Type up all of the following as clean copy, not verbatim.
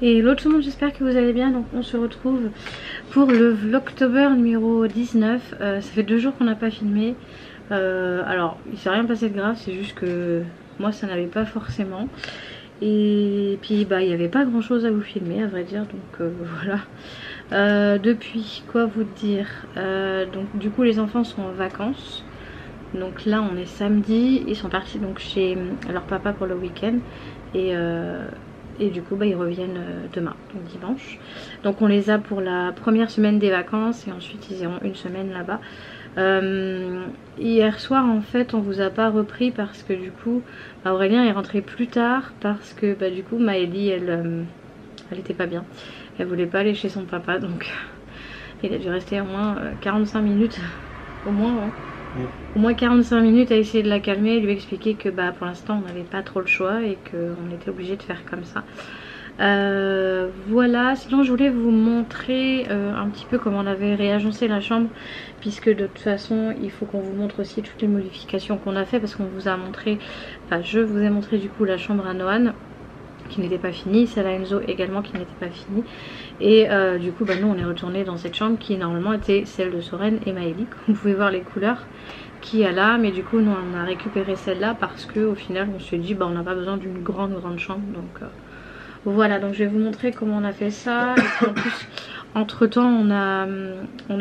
Et l'autre tout le monde, j'espère que vous allez bien. Donc on se retrouve pour le Vlogtober numéro 19. Ça fait 2 jours qu'on n'a pas filmé. Alors il s'est rien passé de grave, c'est juste que moi ça n'avait pas forcément. Et puis bah il n'y avait pas grand chose à vous filmer à vrai dire, donc voilà. Depuis quoi vous dire, donc du coup les enfants sont en vacances. Donc là on est samedi, ils sont partis donc chez leur papa pour le week-end. Et du coup bah, ils reviennent demain, donc dimanche. Donc on les a pour la première semaine des vacances et ensuite ils iront une semaine là-bas. Hier soir en fait on vous a pas repris parce que du coup bah, Aurélien est rentré plus tard parce que bah, du coup Maëlie elle était pas bien. Elle voulait pas aller chez son papa, donc il a dû rester au moins 45 minutes au moins. Ouais. Au moins 45 minutes à essayer de la calmer et lui expliquer que bah, pour l'instant on n'avait pas trop le choix et qu'on était obligé de faire comme ça. Voilà, sinon je voulais vous montrer un petit peu comment on avait réagencé la chambre, puisque de toute façon il faut qu'on vous montre aussi toutes les modifications qu'on a fait, parce qu'on vous a montré, enfin je vous ai montré du coup la chambre à Noan qui n'était pas finie, celle à Enzo également qui n'était pas finie, et du coup bah, nous on est retourné dans cette chambre qui normalement était celle de Soren et Maëlie. Vous pouvez voir les couleurs qu'il y a là, mais du coup nous on a récupéré celle-là parce que au final on se dit bah on n'a pas besoin d'une grande chambre, donc voilà. Donc je vais vous montrer comment on a fait ça. Et puis en plus entre temps on a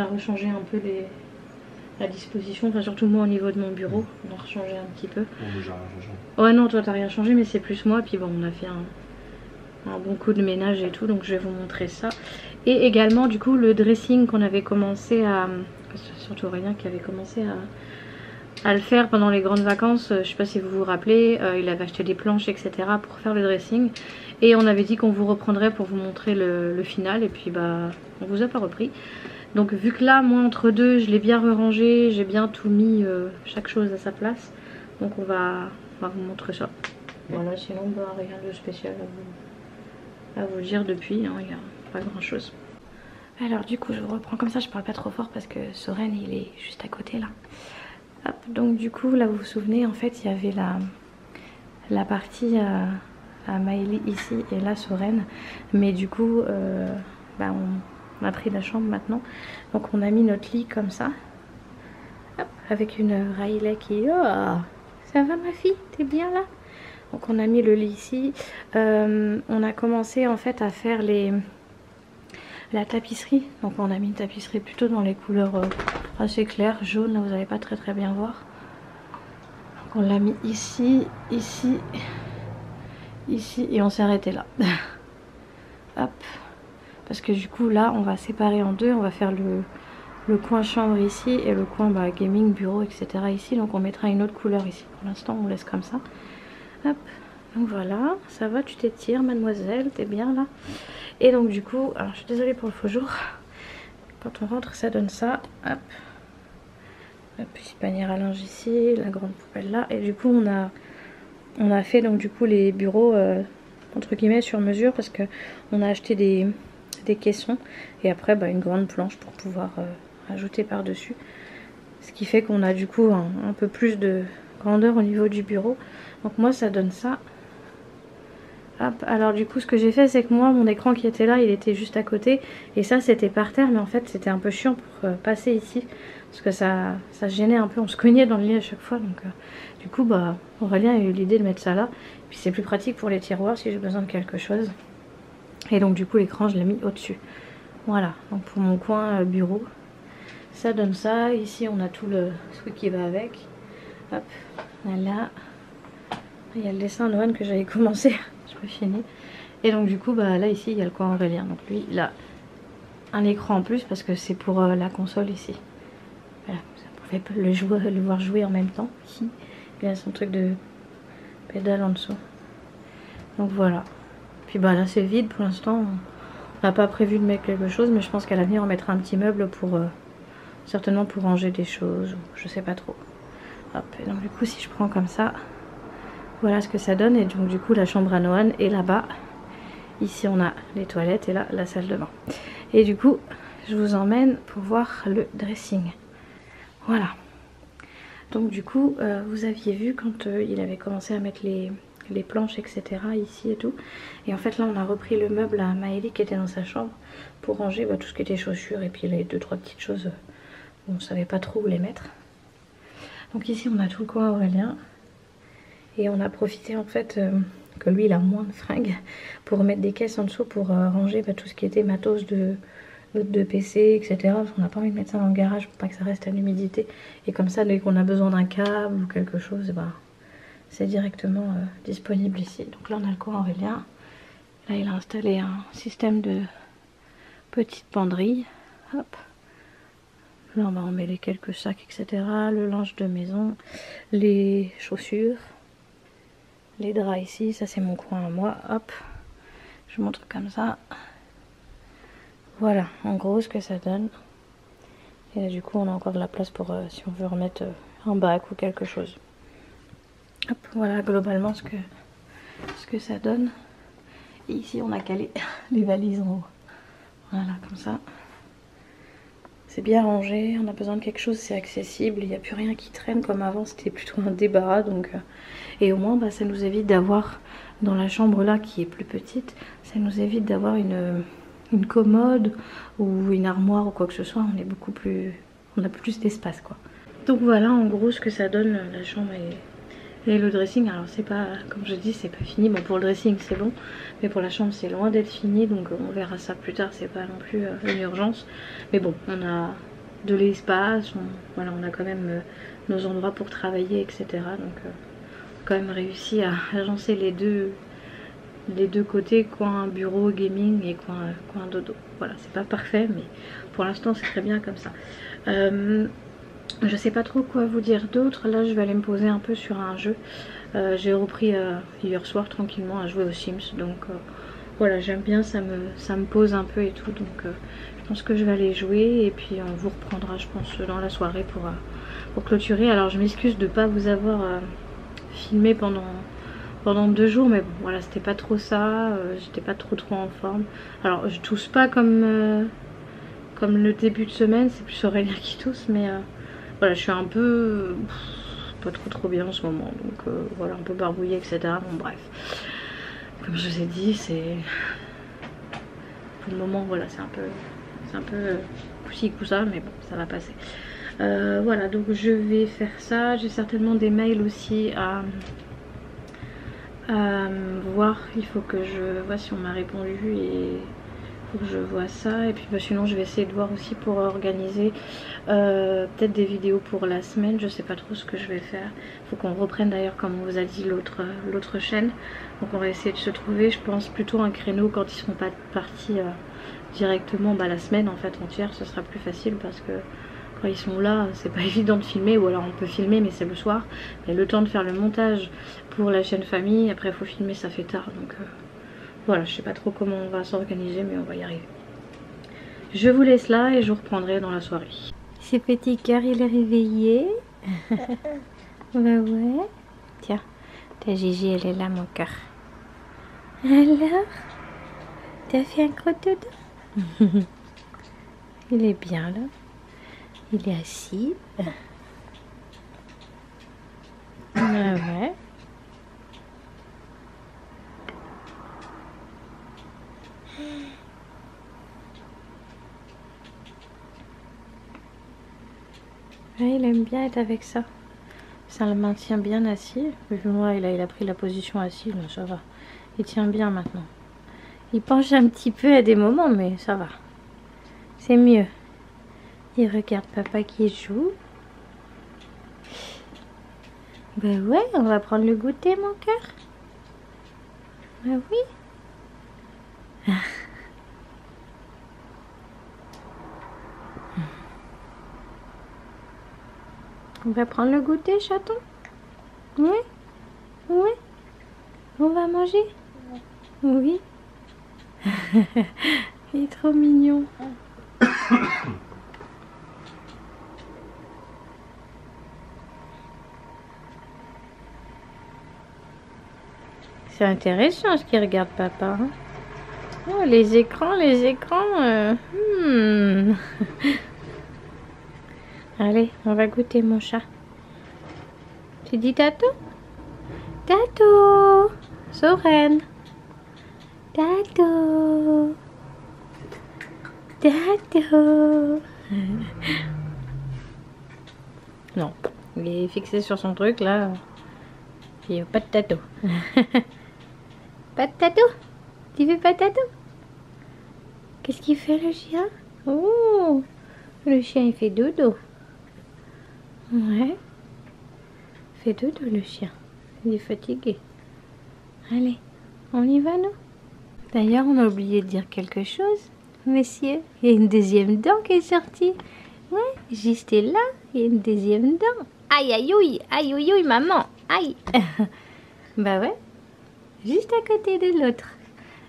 rechangé un peu la disposition, enfin surtout moi au niveau de mon bureau, on a rechangé un petit peu. Bon, j'ai rien changé. Ouais non, toi t'as rien changé, mais c'est plus moi. Puis bon, on a fait un bon coup de ménage et tout, donc je vais vous montrer ça. Et également du coup le dressing qu'on avait commencé à, surtout Aurélien qui avait commencé à le faire pendant les grandes vacances. Je sais pas si vous vous rappelez, il avait acheté des planches etc pour faire le dressing, et on avait dit qu'on vous reprendrait pour vous montrer le final, et puis bah on vous a pas repris. Donc vu que là moi entre deux je l'ai bien rangé, j'ai bien tout mis, chaque chose à sa place, donc on va vous montrer ça. Voilà, sinon bah rien de spécial à vous dire depuis, hein, il n'y a pas grand chose. Alors du coup je vous reprends comme ça, je parle pas trop fort parce que Soren il est juste à côté là. Hop, donc du coup là vous vous souvenez, en fait il y avait la partie à Maëlie ici et là Soren, mais du coup bah, on a pris la chambre maintenant, donc on a mis notre lit comme ça. Hop, avec une Riley qui est... Oh, ça va ma fille, t'es bien là? Donc on a mis le lit ici. On a commencé en fait à faire la tapisserie. Donc on a mis une tapisserie plutôt dans les couleurs assez claires, jaune, là vous n'allez pas très bien voir. Donc on l'a mis ici, ici, ici, et on s'est arrêté là. Hop, parce que du coup là on va séparer en deux, on va faire le coin chambre ici et le coin bah, gaming, bureau, etc. ici. Donc on mettra une autre couleur ici. Pour l'instant on laisse comme ça. Hop, donc voilà, ça va, tu t'étires mademoiselle, t'es bien là. Et donc du coup, alors je suis désolée pour le faux jour, quand on rentre ça donne ça. Hop, la petite panière à linge ici, la grande poubelle là. Et du coup on a fait donc du coup les bureaux entre guillemets sur mesure, parce que on a acheté des caissons et après bah, une grande planche pour pouvoir ajouter par dessus, ce qui fait qu'on a du coup un peu plus de grandeur au niveau du bureau. Donc moi ça donne ça. Hop, alors du coup ce que j'ai fait c'est que moi mon écran qui était là il était juste à côté et ça c'était par terre, mais en fait c'était un peu chiant pour passer ici parce que ça gênait un peu, on se cognait dans le lit à chaque fois. Donc du coup bah Aurélien a eu l'idée de mettre ça là, et puis c'est plus pratique pour les tiroirs si j'ai besoin de quelque chose. Et donc du coup l'écran je l'ai mis au dessus. Voilà, donc pour mon coin bureau ça donne ça. Ici on a tout le truc qui va avec. Hop, voilà. Il y a le dessin de Noël que j'avais commencé, je peux finir. Et donc du coup bah là ici il y a le coin Aurélien, donc lui il a un écran en plus parce que c'est pour la console ici. Voilà, ça pouvait le voir jouer en même temps. Ici il a son truc de pédale en dessous. Donc voilà. Puis bah là c'est vide pour l'instant, on n'a pas prévu de mettre quelque chose, mais je pense qu'à l'avenir on mettra un petit meuble pour certainement pour ranger des choses, ou je sais pas trop. Hop, et donc du coup si je prends comme ça, voilà ce que ça donne. Et donc du coup la chambre à Noan est là-bas. Ici on a les toilettes et là la salle de bain. Et du coup je vous emmène pour voir le dressing. Voilà. Donc du coup vous aviez vu quand il avait commencé à mettre les les planches, etc. ici et tout. Et en fait là on a repris le meuble à Maëlie qui était dans sa chambre pour ranger tout ce qui était chaussures et puis les 2-3 petites choses où on savait pas trop où les mettre. Donc ici on a tout le coin Aurélien. Et on a profité en fait que lui il a moins de fringues pour mettre des caisses en dessous pour ranger tout ce qui était matos de PC, etc. Parce qu'on n'a pas envie de mettre ça dans le garage pour pas que ça reste à l'humidité. Et comme ça, dès qu'on a besoin d'un câble ou quelque chose, c'est directement disponible ici. Donc là on a le coin Aurélien. Là il a installé un système de petites penderies. Hop. Là on va en mettre les quelques sacs, etc. Le linge de maison, les chaussures. Les draps ici, ça c'est mon coin à moi, hop, je montre comme ça. Voilà, en gros ce que ça donne. Et là du coup on a encore de la place pour si on veut remettre un bac ou quelque chose. Hop, voilà globalement ce que ça donne. Et ici on a calé les valises en haut. Voilà, comme ça. C'est bien rangé, on a besoin de quelque chose, c'est accessible, il n'y a plus rien qui traîne comme avant, c'était plutôt un débarras. Donc, et au moins ça nous évite d'avoir, dans la chambre là qui est plus petite, ça nous évite d'avoir une commode ou une armoire ou quoi que ce soit, on a plus d'espace quoi. Donc voilà en gros ce que ça donne la chambre et le dressing. Alors c'est pas, comme je dis, c'est pas fini. Bon pour le dressing c'est bon, mais pour la chambre c'est loin d'être fini, donc on verra ça plus tard, c'est pas non plus une urgence. Mais bon, on a de l'espace, voilà, on a quand même nos endroits pour travailler, etc. Donc on a quand même réussi à agencer les deux côtés, coin bureau, gaming et coin dodo. Voilà, c'est pas parfait, mais pour l'instant c'est très bien comme ça. Je sais pas trop quoi vous dire d'autre. Là je vais aller me poser un peu sur un jeu. J'ai repris hier soir tranquillement à jouer aux Sims. Donc voilà, j'aime bien, ça me pose un peu et tout. Donc je pense que je vais aller jouer. Et puis on vous reprendra je pense dans la soirée pour clôturer. Alors je m'excuse de pas vous avoir filmé pendant 2 jours. Mais bon voilà, c'était pas trop ça. J'étais pas trop en forme. Alors je tousse pas comme le début de semaine. C'est plus Aurélien qui tousse. Mais voilà, je suis un peu pas trop bien en ce moment, donc voilà, un peu barbouillée, etc. Bon bref, comme je vous ai dit, c'est pour le moment, voilà, c'est un peu coussi coussa, mais bon, ça va passer. Voilà, donc je vais faire ça. J'ai certainement des mails aussi à voir. Il faut que je vois si on m'a répondu et faut que je vois ça. Et puis sinon je vais essayer de voir aussi pour organiser peut-être des vidéos pour la semaine. Je sais pas trop ce que je vais faire. Faut qu'on reprenne d'ailleurs, comme on vous a dit, l'autre chaîne. Donc on va essayer de se trouver, je pense, plutôt un créneau quand ils seront pas partis directement la semaine en fait entière. Ce sera plus facile parce que quand ils sont là c'est pas évident de filmer, ou alors on peut filmer mais c'est le soir. Mais le temps de faire le montage pour la chaîne famille, après il faut filmer, ça fait tard. Donc voilà, je sais pas trop comment on va s'organiser, mais on va y arriver. Je vous laisse là et je vous reprendrai dans la soirée. Ce petit cœur, il est réveillé. Bah ouais. Tiens, ta Gigi, elle est là, mon cœur. Alors, t'as fait un gros dodo? Il est bien là. Il est assis. Bah ouais. Ouais, il aime bien être avec ça. Ça le maintient bien assis. Le noir, il a pris la position assise, mais ça va. Il tient bien maintenant. Il penche un petit peu à des moments, mais ça va. C'est mieux. Il regarde papa qui joue. Ben ouais, on va prendre le goûter, mon cœur. Ben oui. On va prendre le goûter, chaton? Oui? Oui? On va manger? Oui. Il est trop mignon. C'est intéressant ce qu'il regarde papa. Hein? Oh, les écrans. Allez, on va goûter mon chat. Tu dis tatou? Tato. Soren. Tato. Tato. Non, il est fixé sur son truc là. Il n'y a pas de tato. Pas de tato? Tu veux pas de tato? Qu'est-ce qu'il fait le chien? Oh, le chien il fait dodo. Ouais. Il fait dodo le chien. Il est fatigué. Allez, on y va nous? D'ailleurs, on a oublié de dire quelque chose, messieurs. Il y a une deuxième dent qui est sortie. Ouais, juste là, il y a une deuxième dent. Aïe, aïe, aïe, aïe, aïe, maman. Aïe. Bah ouais, juste à côté de l'autre.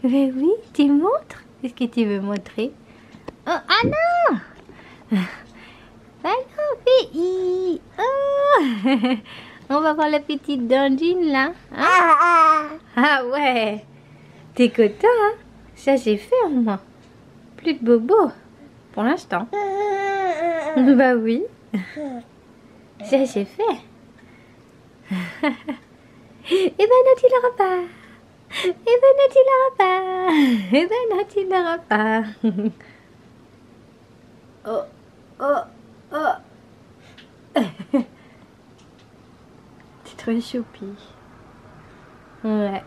Mais oui, tu montres. Qu'est-ce que tu veux montrer? Oh, ah non. Ah non, fais oh. On va voir la petite dandine là. Hein? Ah ouais. T'es content, hein? Ça c'est fait au moins. Plus de bobo. Pour l'instant. Bah oui. Ça c'est fait. Eh ben non, tu l'auras pas. Eh ben non, tu l'auras pas. Eh ben non, tu l'auras pas. Oh, oh, oh. T'es trop choupi. Ouais,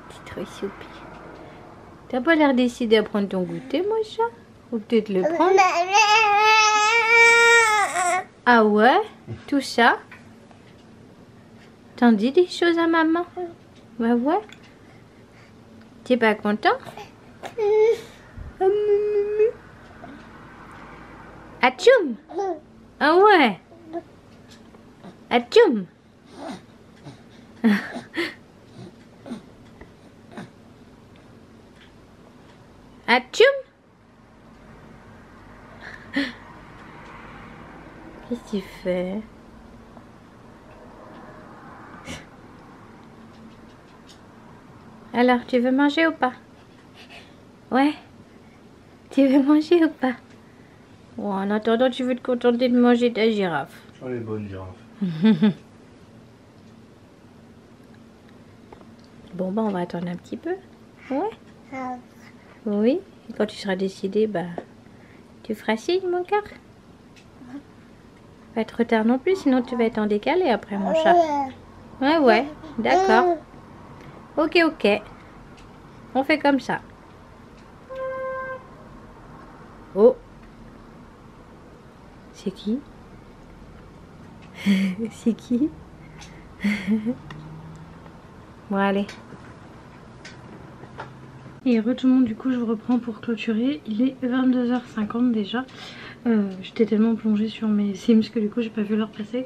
t'es trop choupi. T'as pas l'air décidé à prendre ton goûter, mon chat? Ou peut-être le prendre? Ah ouais? Tout ça? T'en dis des choses à maman? Bah ouais. T'es pas content? Atchoum! Ah ouais! Atchoum! Atchoum! Qu'est-ce que tu fais? Alors, tu veux manger ou pas? Ouais. Tu veux manger ou pas? Oh, en attendant, tu veux te contenter de manger ta girafe. Oh, les bonnes girafes. Bon, bah, on va attendre un petit peu. Ouais. Oui. Et quand tu seras décidé, bah, tu feras signe, mon cœur. Pas trop tard non plus, sinon tu vas être en décalé après, mon chat. Ouais, ouais. D'accord. Ok, ok. On fait comme ça. Oh. C'est qui? C'est qui? Bon, allez. Et re tout le monde, du coup je vous reprends pour clôturer. Il est 22h50 déjà. J'étais tellement plongée sur mes Sims que du coup j'ai pas vu l'heure passer.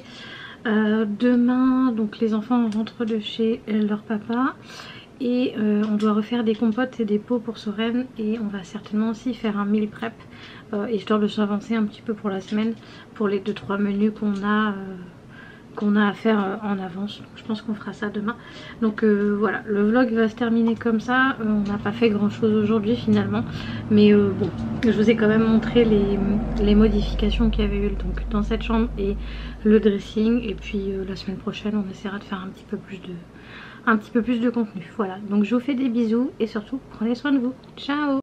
Demain, donc les enfants rentrent de chez leur papa. Et on doit refaire des compotes et des pots pour Soren. Et on va certainement aussi faire un meal prep. Histoire de s'avancer un petit peu pour la semaine. Pour les 2-3 menus qu'on a à faire en avance. Donc, je pense qu'on fera ça demain. Donc voilà, le vlog va se terminer comme ça. On n'a pas fait grand chose aujourd'hui finalement. Mais bon, je vous ai quand même montré les modifications qu'il y avait eu donc, dans cette chambre et le dressing. Et puis la semaine prochaine, on essaiera de faire un petit peu plus de contenu. Voilà, donc je vous fais des bisous et surtout prenez soin de vous. Ciao!